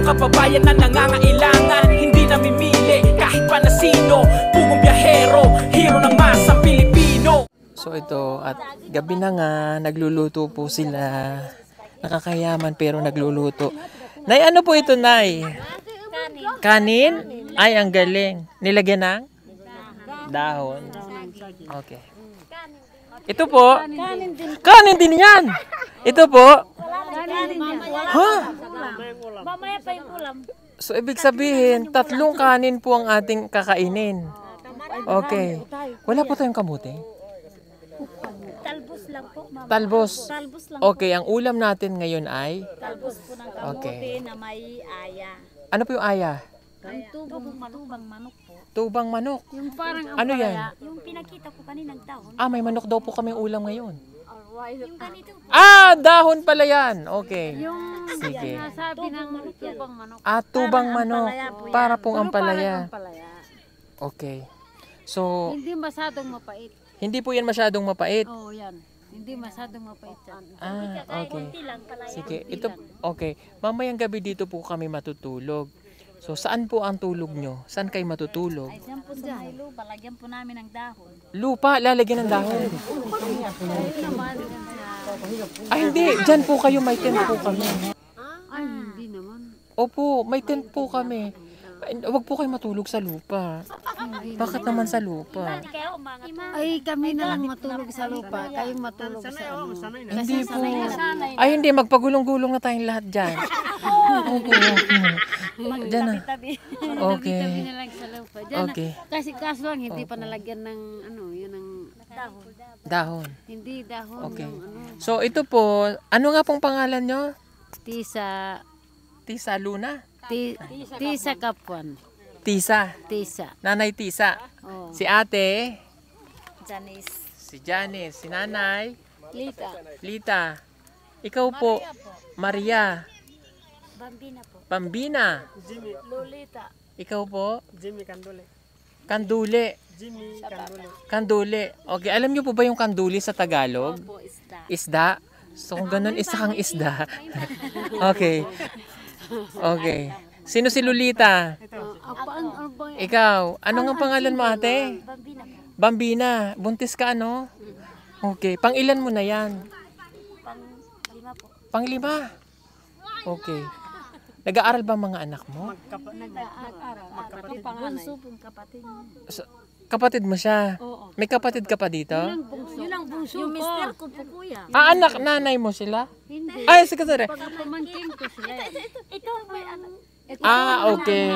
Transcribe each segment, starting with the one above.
kababayan na nangangailangan. Hindi namimili kahit pa na sino, pugong biyahero, hero ng masang Pilipino. So ito, at gabi na nga, nagluluto po sila. Nakakayaman pero nagluluto. Nay, ano po ito, Nay? Kanin? Ay, ang galing. Nilagyan ng? Dahon. Okay. Ito po. Kanin din yan. Ito po. Ha? Mamaya pa yung ulam. So, ibig sabihin, 3 kanin po ang ating kakainin. Okay. Wala po tayong kamote? Talbos lang po, mama. Talbos. Talbos lang Okay, ang ulam natin ngayon ay? Talbos po ng kamote Okay. na may aya. Ano po yung aya? Ang tubang manok po. Tubang manok. Yung parang Ano yan? yung pinakita ko kaninang dahon. Ah, may manok daw po kami ulam ngayon. Yung ganito po. Ah, dahon pala yan. Okay. Sige. Sabi ng tubang manok. Ah, tubang manok. Para pong ampalaya. Palaya. Okay. So, Hindi masyadong mapait. hindi po yan masyadong mapait. Oo, yan. Hindi masyadong mapait yan. Ah, okay. lang palaya. Sige, ito, okay. Mamayang gabi dito po kami matutulog. So, saan po ang tulog nyo? Saan kayo matutulog? Ay, dyan po sa may lupa. Lagyan po namin ng dahon. Lupa, lalagyan ng dahon. Ayun naman. Ay, hindi. Diyan po kayo, may tent po kami. Ay, hindi naman. Opo, may tent po kami. Huwag po kayo matulog sa lupa. Bakit naman sa lupa? Ay, kami na lang matulog sa lupa. Kayong matulog sa ano. Hindi po. Ay, hindi. Magpagulong-gulong na tayong lahat dyan. Opo. Dyan na. Okay. Tabi na lang sa lupa. Diyan Okay. Kasi kaso lang, hindi pa nalagyan ng ano, yun ang Dahon. hindi dahon. Okay. Yung ano, So, ito po. Ano nga pong pangalan nyo? tisa, Tisa Luna? tisa kapwan. Tisa. Tisa. Nanay Tisa. Oh. Si ate. Janice. Si Janice. Si nanay. Lita. Lita. Ikaw po. Maria. Bambina po. Pambina. Lolita. Ikaw po. Jimmy Kandule. Kandule. Jimmy Kandule. Kandule. Okay. Alam niyo po ba yung kanduli sa Tagalog? Po, isda. Isda. So kung ganun, isa kang isda. Okay. Okay. Sino si Lolita? Ano ba yan? Ikaw. Ano nga pangalan mo, ate? Bambina po. Bambina. Buntis ka, ano? Okay. Pang-ilan mo na yan? Pang-lima po. Pang-5. Okay. Nag-aaral ba mga anak mo? Nag-aaral. Bunso pong kapatid. Kapatid mo siya? Oo. May kapatid ka pa dito? Yun ang bunso yung mister ko po, kuya. Ah, anak, nanay mo sila? Hindi. Ay, sige, sorry. Pamangkin ko sila. Ito may ano. Ah, okay.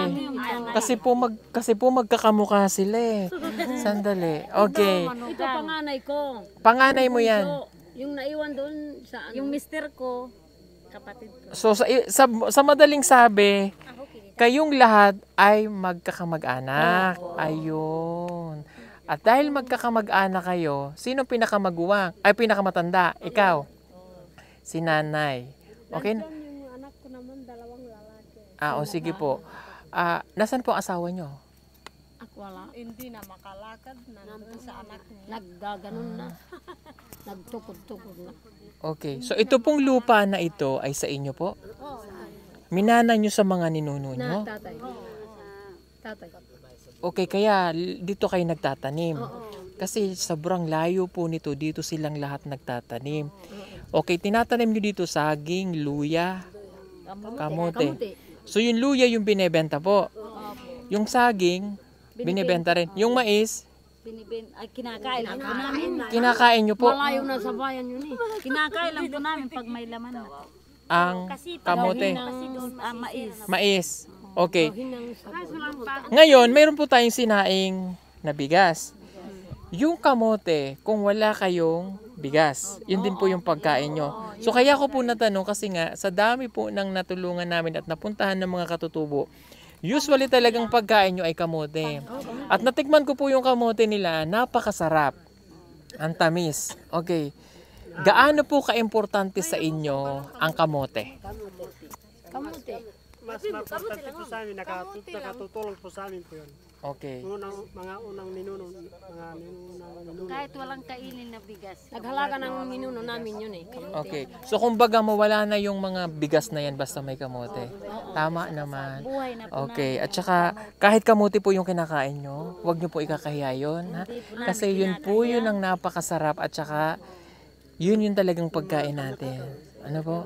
Kasi po magkakamukha sila eh. Sandali. Okay. Ito panganay ko. Panganay mo yan. Yung naiwan doon sa ano? Yung mister ko, kapatid ko. So sa madaling sabi, kayong lahat ay magkakamag-anak. Ayun. At dahil magkakamag-anak kayo, sino pinakamaguwang? Ay, pinakamatanda? Ikaw. Si nanay. Okay? Yung anak ko naman, 2 lalaki. Ah, o sige po. Nasaan po ang asawa nyo? Ako wala. Hindi na makalakad na nandun sa anak niya. Naggaganon na. Nagtukod-tukod na. Okay. So ito pong lupa na ito ay sa inyo po? Minana nyo sa mga ninuno nyo? Tatay. Tatay. Okay, kaya dito kayo nagtatanim. Kasi sobrang layo po nito, dito silang lahat nagtatanim. Okay, tinatanim nyo dito saging, luya, kamote. So yung luya yung binebenta po. Yung saging, binebenta rin. Yung mais, Ay, kinakain lang po namin. kinakain nyo po. Malayo na sa bayan yun eh. Kinakain lang po namin pag may laman na. Ang kamote. Kasi doon, mais. Mais. Okay. Ngayon, mayroon po tayong sinaing na bigas. Yung kamote, kung wala kayong bigas, yun din po yung pagkain nyo. So kaya ko po natanong kasi nga, sa dami po ng natulungan namin at napuntahan ng mga katutubo, usually talagang pagkain nyo ay kamote. At natikman ko po yung kamote nila, napakasarap. Ang tamis. Okay. Gaano po kaimportante sa inyo ang kamote? Kamote. mas importante po sa amin, nakatutulong po sa amin po yun. Okay. Mga unang ninuno. Kahit walang kainin na bigas. Naghalaga ng minuno namin yun eh. Okay. So kumbaga mawala na yung mga bigas na yan basta may kamote. Tama naman. Buhay na po Okay. At saka kahit kamote po yung kinakain nyo, huwag nyo po ikakahiya yun. Ha? Kasi yun po yun ang napakasarap at saka yun yung talagang pagkain natin. Ano po?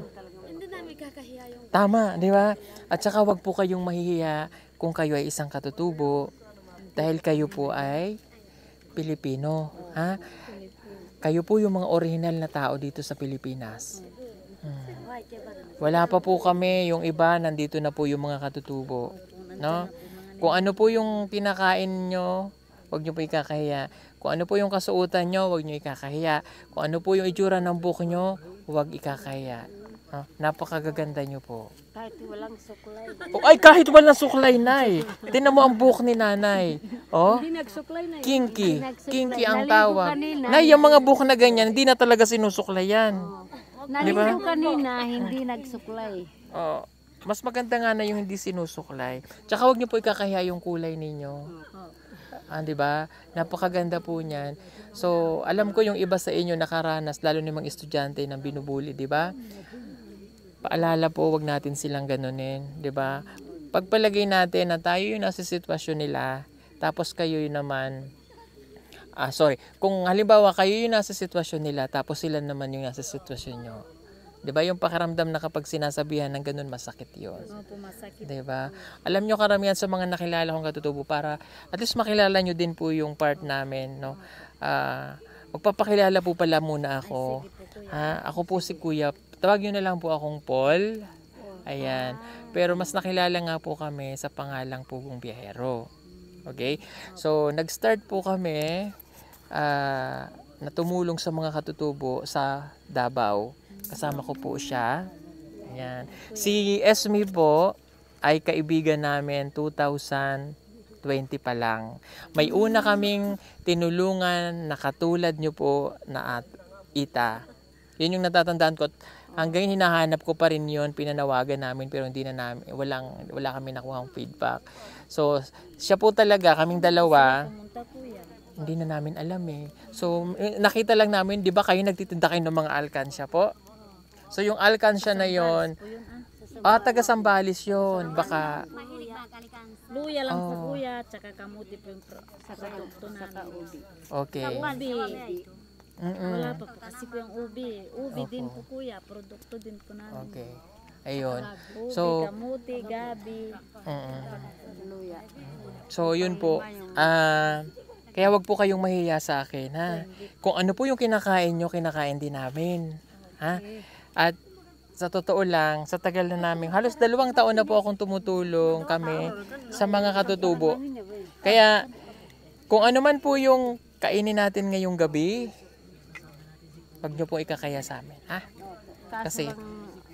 Hindi namin kakahiya yung Tama, di ba? At saka wag po kayong mahihiya kung kayo ay isang katutubo dahil kayo po ay Pilipino. Ha? Kayo po yung mga original na tao dito sa Pilipinas. Wala pa po kami, yung iba, nandito na po yung mga katutubo. No? Kung ano po yung pinakain nyo, wag nyo po ikakahiya. Kung ano po yung kasuotan nyo, wag nyo ikakahiya. Kung ano po yung itsura ng buhok nyo, wag ikakahiya. Napakagaganda nyo po. kahit walang suklay. Ay, kahit walang suklay, Nay. Tinan mo ang buhok ni Nanay. Oh, Hindi nagsuklay na kinky. Kinky ang Naligo tawag. kanina. Nay, yung mga buhok na ganyan, hindi na talaga sinusuklay yan. Naligo kanina, hindi nagsuklay. Oh, mas maganda nga na yung hindi sinusuklay. Tsaka wag niyo po ikakahiya yung kulay ninyo. Di ba? Napakaganda po niyan. So, alam ko yung iba sa inyo nakaranas, lalo na yung mga estudyante ng binubuli, di ba? Paalala po, wag natin silang ganunin, di ba? Pagpalagay natin na tayo yung nasa sitwasyon nila, tapos kayo yun naman, kung halimbawa kayo yung nasa sitwasyon nila, tapos sila naman yung nasa sitwasyon nyo. Di ba yung pakiramdam na kapag sinasabihan ng ganun, masakit yun. Opo, masakit. Di ba? Alam nyo karamihan sa mga nakilala kong katutubo, para at least makilala nyo din po yung part namin, no? Magpapakilala po pala muna ako. Ako po si Kuya. Tawag nyo na lang po akong Paul. Ayan. Pero mas nakilala nga po kami sa pangalang Pugong Biyahero. Okay? So, nag-start po kami na tumulong sa mga katutubo sa Davao. Kasama ko po siya. Ayan. Si Esme po ay kaibigan namin 2020 pa lang. May una kaming tinulungan na katulad nyo po na Ita. Yun yung natatandaan ko. Hanggang hinahanap ko pa rin yun, pinanawagan namin pero hindi na namin, wala kami nakuhang feedback. So, siya po talaga, kaming dalawa, hindi na namin alam eh. So, nakita lang namin, di ba kayo nagtitinda kayo ng mga alkansya po? So, yung alkansya na yon, taga Sambales yun. Baka, Luya lang po kuya, tsaka kamuti po yung sa produkto namin. okay. Ubi. Wala pa po kasi po yung ubi. Ubi din po kuya, produkto din po namin. Okay. Ayun. Ubi, So, kamuti, gabi. Luya. So, yun po. Kaya wag po kayong mahiya sa akin, ha? Kung ano po yung kinakain nyo, kinakain din namin. Ha? At sa totoo lang, sa tagal na namin, halos 2 taon na po akong tumutulong kami sa mga katutubo. Kaya, kung ano man po yung kainin natin ngayong gabi, wag nyo po ikakaya sa amin, ha? Kasi,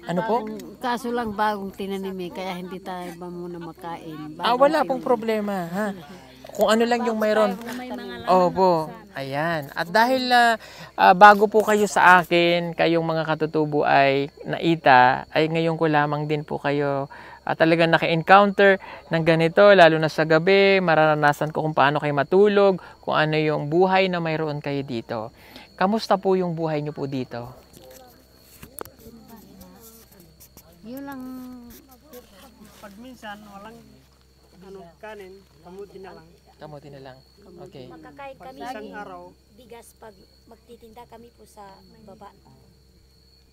ano po? Kaso lang bagong tinanim eh, kaya hindi tayo ba muna makain. Wala pong problema, ha? Kung ano lang yung mayroon. Opo, ayan. At dahil bago po kayo sa akin, kayong mga katutubo ay naita, ay ngayon ko lamang din po kayo talagang naka-encounter ng ganito, lalo na sa gabi, mararanasan ko kung paano kayo matulog, kung ano yung buhay na mayroon kayo dito. Kamusta po yung buhay nyo po dito? Yun lang, Pag minsan, walang kanin, kamuti na lang. Kamuti na lang. Okay. Makakain kami Isang araw, bigas pag magtitinda kami po sa baba.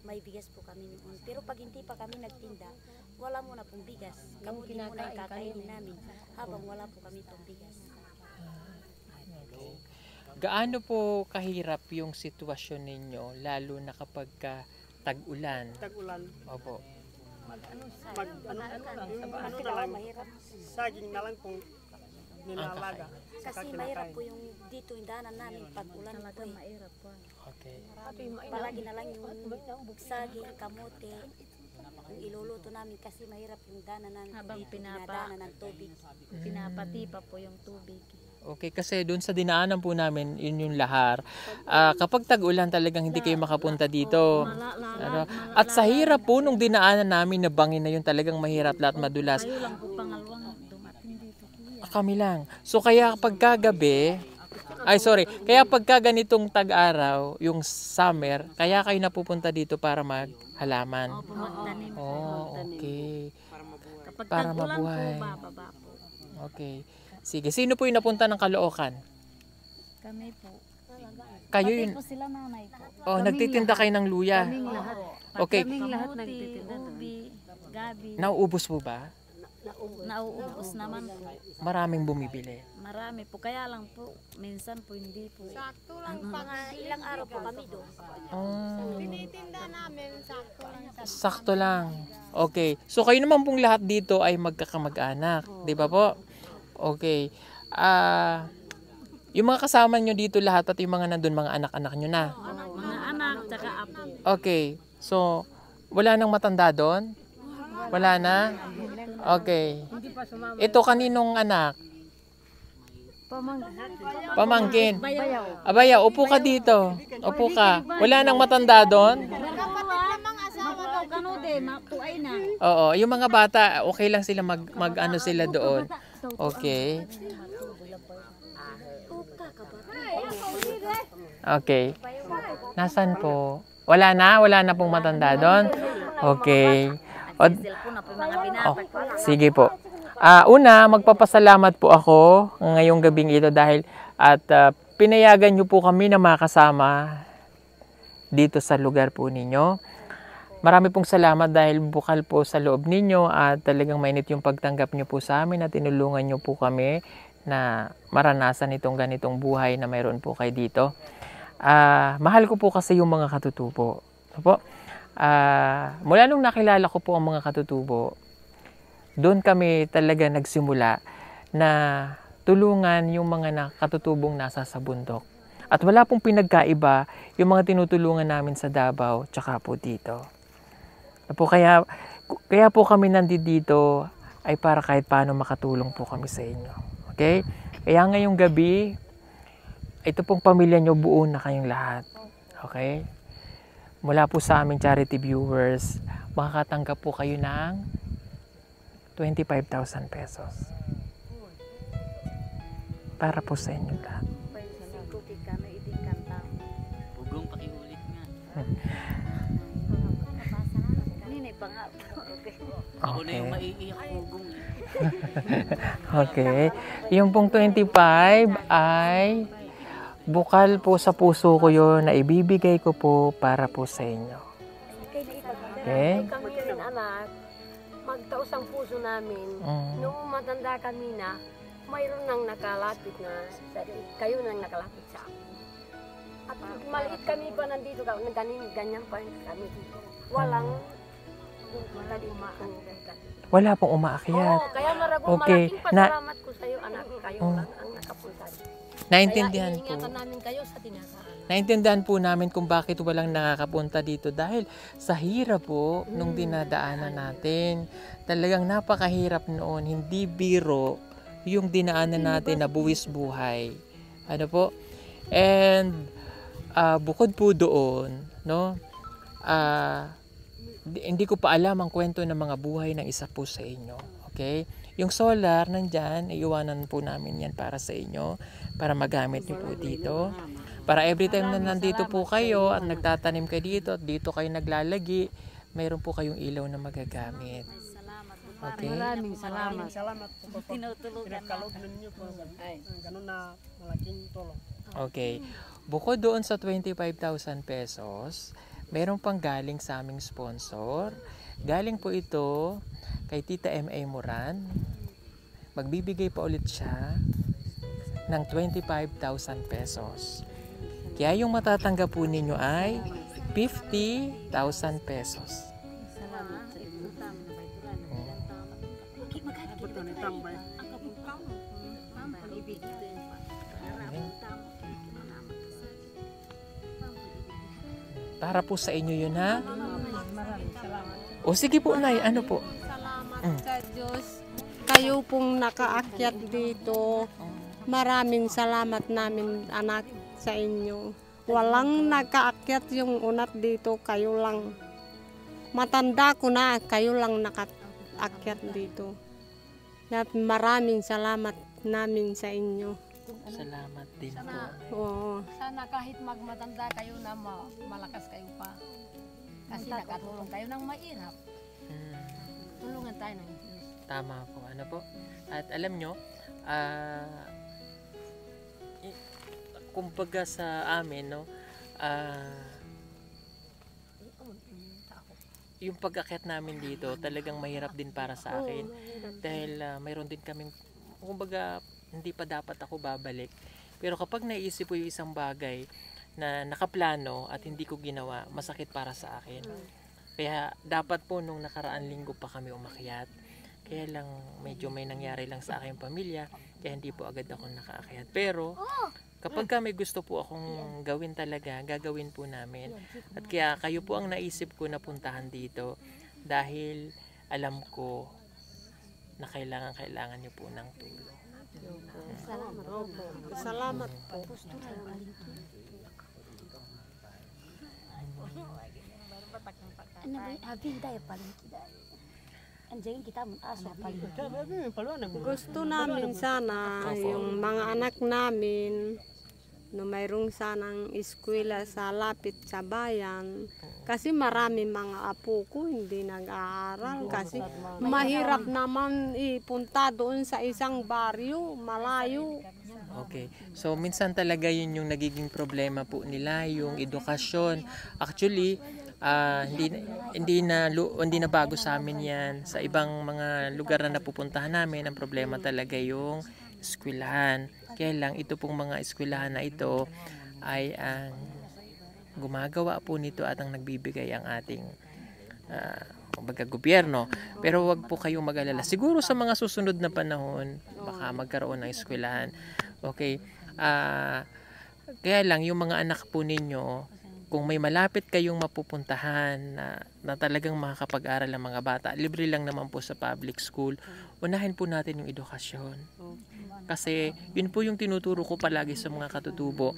May bigas po kami noon. Pero pag hindi pa kami nagtinda, wala muna pong bigas. Kamuti muna yung kakainin namin habang wala po kami pong bigas. Gaano po kahirap yung sitwasyon ninyo, lalo na kapag tag-ulan? tag-ulan. Opo. Na lang, saging na lang pong ninalaga. Kasi mahirap po yung dito yung daanan namin pag ulan po eh. Okay. Palagi na lang yung saging, kamote. Ang iluluto namin kasi mahirap yung dana namin. Habang dito, dinadaanan ng tubig. Pinapati pa po yung tubig. Okay, kasi doon sa dinaanan po namin, yun yung lahar. Kapag tag-ulan talagang hindi kayo makapunta dito. Ano? At sa hirap po nung dinaanan namin na bangin na yun talagang mahirap lahat madulas. Kayo lang po pangalawang dumating dito, kuya. Kami lang. So kaya pagkagabi, kaya pagka ganitong tag-araw, yung summer, kaya kayo napupunta dito para maghalaman. Opo, magtanim. Oh, okay. Kapag Para tag-ulan mabuhay. po, bababa po. Okay. Sige, sino po yung napunta ng Caloocan? Kami po. Kayo Pati yun. po sila nanay po. Oh, nagtitinda kayo ng luya. Kaming lahat. Okay. Kaming lahat Kamuti, nagtitinda. ubi, gabi. Nauubos po ba? Nauubos naman po. Maraming bumibili. Marami po. Kaya lang po, minsan po hindi po. Mga ilang araw po kami doon. Sakto lang. Okay. So kayo naman pong lahat dito ay magkakamag-anak. Di ba po? Okay. Yung mga kasama nyo dito lahat, pati yung mga nandun, mga anak-anak nyo na. Mga anak, tsaka apo. Okay. So, wala nang matanda doon? Wala na? Okay. Ito kaninong anak? Pamangkin. Abaya, upo ka dito. Upo ka. Wala nang matanda doon? Oo, yung mga bata, okay lang sila mag-ano sila doon. Okay. Okay. Nasaan po? Wala na pong matanda doon? Okay. Cellphone na po yung mga binata ko. Sige po. Una, magpapasalamat po ako ngayong gabing ito dahil pinayagan niyo po kami na makasama dito sa lugar po ninyo. Marami pong salamat dahil bukal po sa loob ninyo at talagang mainit yung pagtanggap niyo po sa amin at tinulungan niyo po kami na maranasan itong ganitong buhay na mayroon po kayo dito. Mahal ko po kasi yung mga katutubo. Po? Mula nung nakilala ko po ang mga katutubo, doon kami talaga nagsimula na tulungan yung mga katutubong nasa sa bundok. At wala pong pinagkaiba yung mga tinutulungan namin sa Davao tsaka po dito. Kaya po kami nandito ay para kahit paano makatulong po kami sa inyo. Okay? Kaya ngayong gabi, ito pong pamilya nyo, buo na kayong lahat. Okay? Mula po sa aming charity viewers, makakatanggap po kayo ng 25,000 pesos. Para po sa inyo lahat. Pugong pakiulit nga. Kanina pa nga. Ako na yung maiiyak pugong. Okay. Yung pong 25 ay bukal po sa puso ko yun na ibibigay ko po para po sa inyo. Okay? Kami rin anak, magtaos ang puso namin. Nung matanda kami na, mayroon nang nakalapit na, kayo nang nakalapit sa akin. At maliit kami pa nandito, ganyan pa rin kami dito. Walang wala pong umaakyat. Oo, kaya Okay. malaking pasalamat ko sa iyo, anak. Kayo lang ang nakapunta dito. Naintindihan Kaya po. iingatan namin kayo sa tinasaan. Naintindihan po namin kung bakit walang nakakapunta dito dahil sa hirap po nung dinadaanan natin. Talagang napakahirap noon, hindi biro yung dinaanan natin na buwis buhay. Ano po? And bukod po doon, no? Hindi ko pa alam ang kwento ng mga buhay ng isa po sa inyo. Okay? Yung solar nandyan, iiwanan po namin yan para sa inyo, para magamit nyo po dito. Para every time na nandito po kayo at nagtatanim kayo dito at dito kayo naglalagi, mayroon po kayong ilaw na magagamit. Okay? Maraming salamat. Salamat po po. Pinagkaloob ninyo po. Ganun na malaking tulong. Okay. Bukod doon sa 25,000 pesos, meron pang galing sa aming sponsor. Galing po ito kay Tita M.A. Moran. Magbibigay pa ulit siya ng 25,000 pesos. Kaya yung matatanggap po ninyo ay 50,000 pesos. Para po sa inyo yun, ha? O sige po, Nay, ano po? Salamat sa Diyos. Kayo pong nakaakyat dito. Maraming salamat namin, anak, sa inyo. Walang nakaakyat yung unat dito, kayo lang. Matanda ko na, kayo lang nakaakyat dito. At maraming salamat namin sa inyo. Salamat din po. Oo. Sana kahit magmatanda kayo na malakas kayo pa. Kasi nakatulong kayo ng mahirap. Tulungan tayo ng Diyos. Tama po. Ano po? At alam nyo, kumbaga sa amin, no, yung pag-akyat namin dito, talagang mahirap din para sa akin. Dahil mayroon din kaming, kumbaga, hindi pa dapat ako babalik. Pero kapag naisip ko yung isang bagay na nakaplano at hindi ko ginawa, masakit para sa akin. Kaya dapat po nung nakaraan linggo pa kami umakyat. Kaya lang medyo may nangyari lang sa aking pamilya, kaya hindi po agad ako nakaakyat. Pero kapag may gusto po akong gawin talaga, gagawin po namin. At kaya kayo po ang naisip ko na puntahan dito dahil alam ko na kailangan niyo po ng tulong. Salamat po. Ano ba yung habing tayo palingki dahil? Andiyan kita mo aso palingki. Gusto namin sana yung mga anak namin na mayroong sanang eskwela sa lapit sa bayan. Kasi marami mga apo ko hindi nag-aaral kasi mahirap naman ipunta doon sa isang baryo, malayo. Okay. So minsan talaga yun yung nagiging problema po nila, yung edukasyon. Actually, hindi na bago sa amin yan. Sa ibang mga lugar na napupuntahan namin, ang problema talaga yung eskwelahan. Kaya lang ito pong mga eskwelahan na ito ay ang gumagawa po nito at ang nagbibigay ang ating gobyerno. Pero wag po kayong mag-alala. Siguro sa mga susunod na panahon, baka magkaroon ng eskwelahan. Okay. Kaya lang yung mga anak po ninyo, kung may malapit kayong mapupuntahan na talagang makakapag-aral ang mga bata, libre lang naman po sa public school, unahin po natin yung edukasyon. Kasi yun po yung tinuturo ko palagi sa mga katutubo,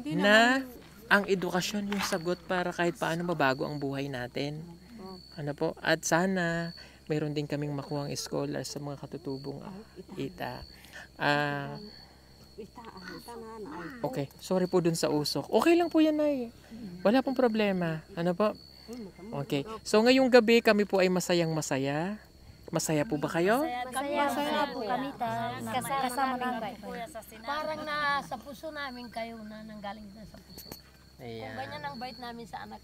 na ang edukasyon yung sagot para kahit paano mabago ang buhay natin. Ano po? At sana mayroon din kaming makuhang scholar sa mga katutubong ita. Okay, sorry po dun sa usok. Okay lang po yan, Nay. Wala pong problema. Ano po? Okay. So ngayong gabi kami po ay masayang masaya. Masaya po ba kayo? Masaya po kami kasama namin. Parang nasa puso namin kayo na nanggaling na sa puso. Ayan. Kung ganyan ang bait namin sa anak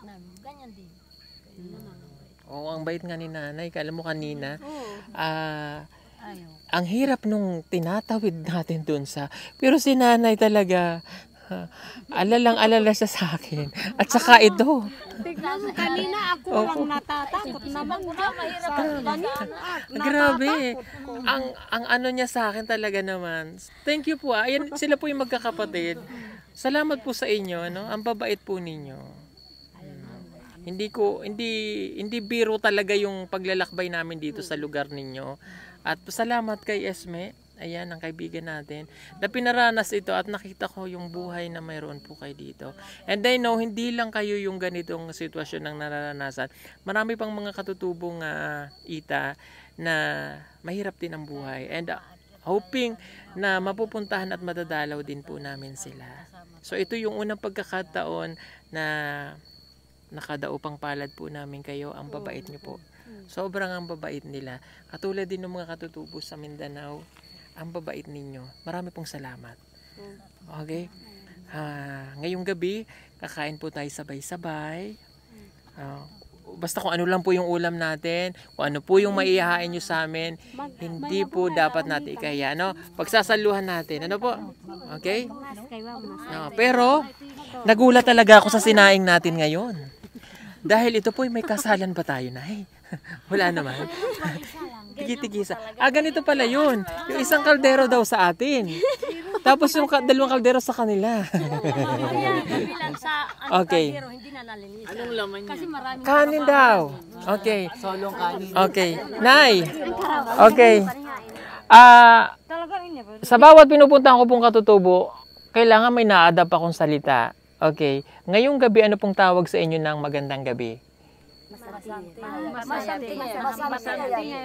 namin, ganyan din. Oo, ang bait nga ni Nanay. Kala mo kanina, ang hirap nung tinatawid natin dun sa, pero si Nanay talaga, alala siya sa akin. At saka ito. Tignan mo, kanina ako lang natatakot naman. Grabe. Ang ano niya sa akin talaga naman. Thank you po. Ayan, sila po yung magkakapatid. Salamat po sa inyo, no? Ang babait po ninyo. Hindi biro talaga yung paglalakbay namin dito sa lugar ninyo. At salamat kay Esme. Ayan, ang kaibigan natin, na pinaranas ito at nakita ko yung buhay na mayroon po kayo dito. And I know, hindi lang kayo yung ganitong sitwasyon ng nararanasan. Marami pang mga katutubong ita na mahirap din ang buhay. And hoping na mapupuntahan at madadalaw din po namin sila. So ito yung unang pagkakataon na nakadaupang palad po namin kayo. Ang babait nyo po. Sobrang ang babait nila. Katulad din ng mga katutubo sa Mindanao. Ang babait ninyo. Marami pong salamat. Okay? Ngayong gabi, kakain po tayo sabay-sabay. Basta kung ano lang po yung ulam natin, kung ano po yung maihahain nyo sa amin, hindi po dapat natin ikaya. No? Pagsasaluhan natin. Ano po? Okay? Pero, nagulat talaga ako sa sinaing natin ngayon. Dahil ito po, may kasalan pa tayo na. Wala naman. Tigi-tigisa. Ganito pala yun. Yung isang kaldero daw sa atin. Tapos yung dalawang kaldero sa kanila. Bilang sa Okay. kaldero, hindi na nalinisan. Anong laman niya? Kasi maraming Kanin daw. Okay. Okay. Nay. Okay. Sa bawat pinupuntahan ko pong katutubo, kailangan may na-adapt akong salita. Okay. Ngayong gabi, ano pong tawag sa inyo ng magandang gabi?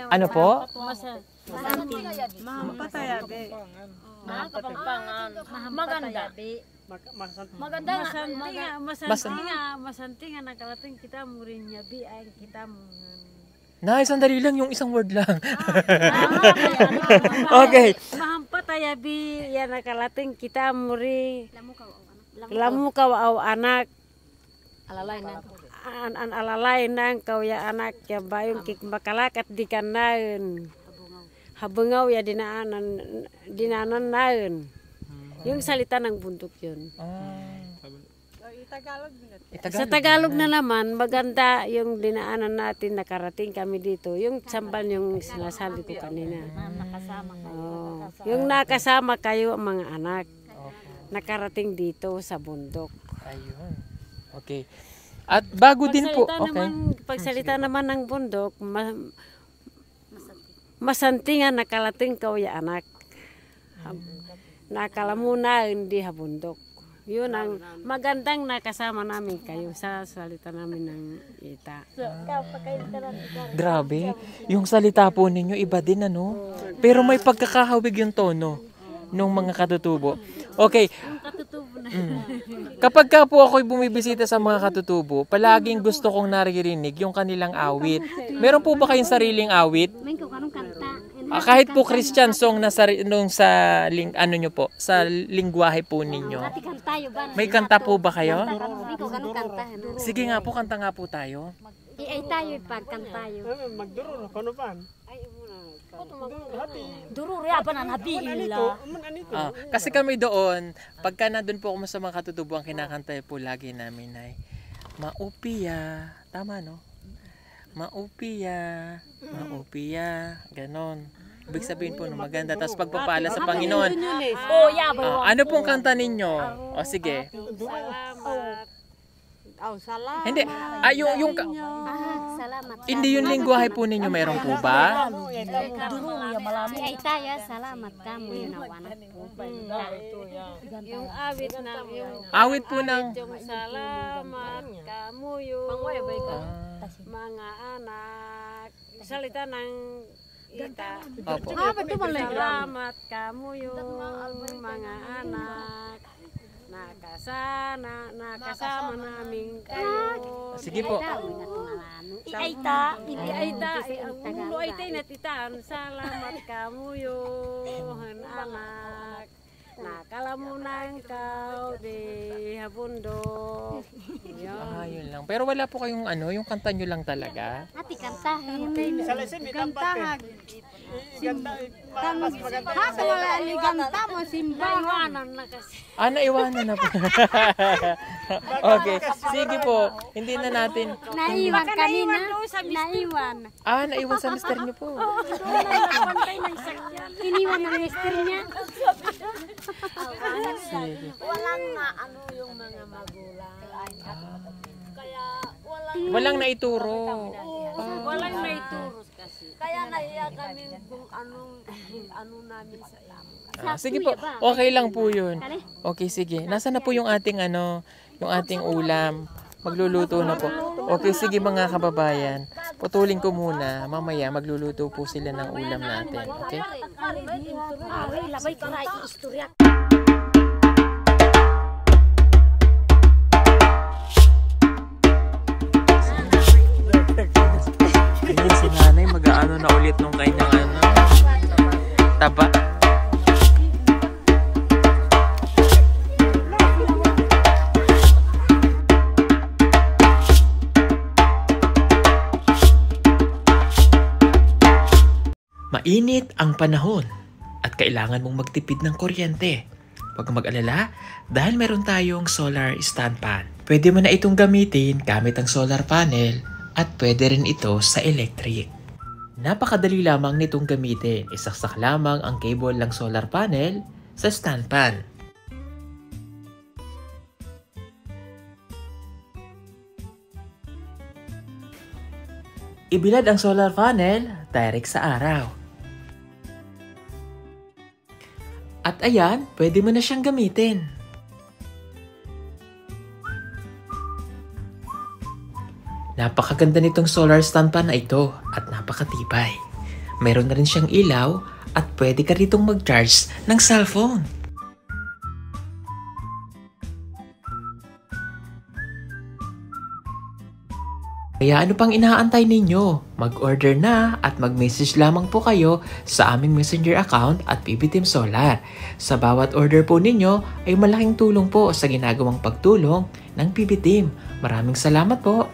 Ano po? Maganda. Maganda masanti nga nakalating kita mo rin niya bi ay kita mo. Nay, sandali lang yung isang word lang. Okay. Mahampataya bi yan nakalating kita mo rin. Lamu ka aw anak. alalay na. An alalay nang kau ya anak ya bayong kik bakalakat di kanaen. Habungaw ya dinanan naen. Yung salita ng bundok yun. Sa Tagalog na naman, maganda yung dinaanan natin, nakarating kami dito. Yung sambal yung sinasabi ko kanina. Yung nakasama kayo ang mga anak. Nakarating dito sa bundok. Ayun. Okay. At bago din po, okay. Pagsalita naman ng bundok, masantingan nakalating kau ya anak. Nakalamunan hindi habundok. Yun ang magandang nakasama namin kayo sa salita namin ng ita. Grabe. Yung salita po ninyo, iba din ano. Pero may pagkakahawig yung tono ng mga katutubo. Okay. Kapag ka po ako'y bumibisita sa mga katutubo, palaging gusto kong naririnig yung kanilang awit. Meron po ba kayong sariling awit? Kahit po Christian song na sa ano nyo po, sa lingwahe po ninyo. May kanta po ba kayo? Sige nga po, kanta nga po tayo. Ay tayo pagkantayo. Magduro, paano pa? Dururo ya pa na nabiila. Kasi kami doon, pagka nandun po ako sa mga katutubo, ang kinakanta po lagi namin ay maupiya. Tama no? Maupiya, maupiya, ganon. Ibig sabihin po ng maganda, tapos pagpapala sa Panginoon. Ano pong kanta ninyo? O sige. Salamat. Hindi, Salamat. Hindi yung lingwahe po ninyo, meron po ba? Ay tayo, salamat ka mo yun awanan po. Yung awit na Awit po ng yung salamat kamu yung mga anak. Salita ng ita. Opo. Salamat kamu yung mga anak. Nakasama namin kayo. Sige po. Iaita, ang ulo ay tayo natitaan. Salamat kamu yung anak. Nakalamunan kau di habundok. Yun lang. Pero wala po kayong ano, yung kanta nyo lang talaga. Ati kantahin. Gantahan. Ganta mo simbahan na kasi. Naiwanan na po. Okay. Sige po. Hindi na natin. Naiwan kanina. Naiwan. Naiwan sa mister nyo po. Iniwan ng mister niya. Sige. Walang ano yung mga magulang. Kaya Walang naituro. walang naituro kasi. Kaya naiya kami kung ano namin sa iyo. Sige po. Okay lang po yun. Okay, sige. Nasaan na po yung ating yung ating ulam? Magluluto na po. Okay, sige mga kababayan. Putulin ko muna. Mamaya magluluto po sila ng ulam natin. Okay? Labay ka na istorya. Ayun si nanay, mag-aano na ulit nung kanyang taba. Mainit ang panahon at kailangan mong magtipid ng kuryente. Huwag kang mag-alala dahil meron tayong solar stand fan. Pwede mo na itong gamitin gamit ang solar panel at pwede rin ito sa electric. Napakadali lamang nitong gamitin. Isaksak lamang ang cable ng solar panel sa stand pan. Ibilad ang solar panel direct sa araw. At ayan, pwede mo na siyang gamitin. Napakaganda nitong solar stand pan na ito at napakatibay. Meron na rin siyang ilaw at pwede ka ritong mag-charge ng cellphone. Kaya ano pang inaantay ninyo? Mag-order na at mag-message lamang po kayo sa aming messenger account at PB Team Solar. Sa bawat order po ninyo ay malaking tulong po sa ginagawang pagtulong ng PB Team. Maraming salamat po!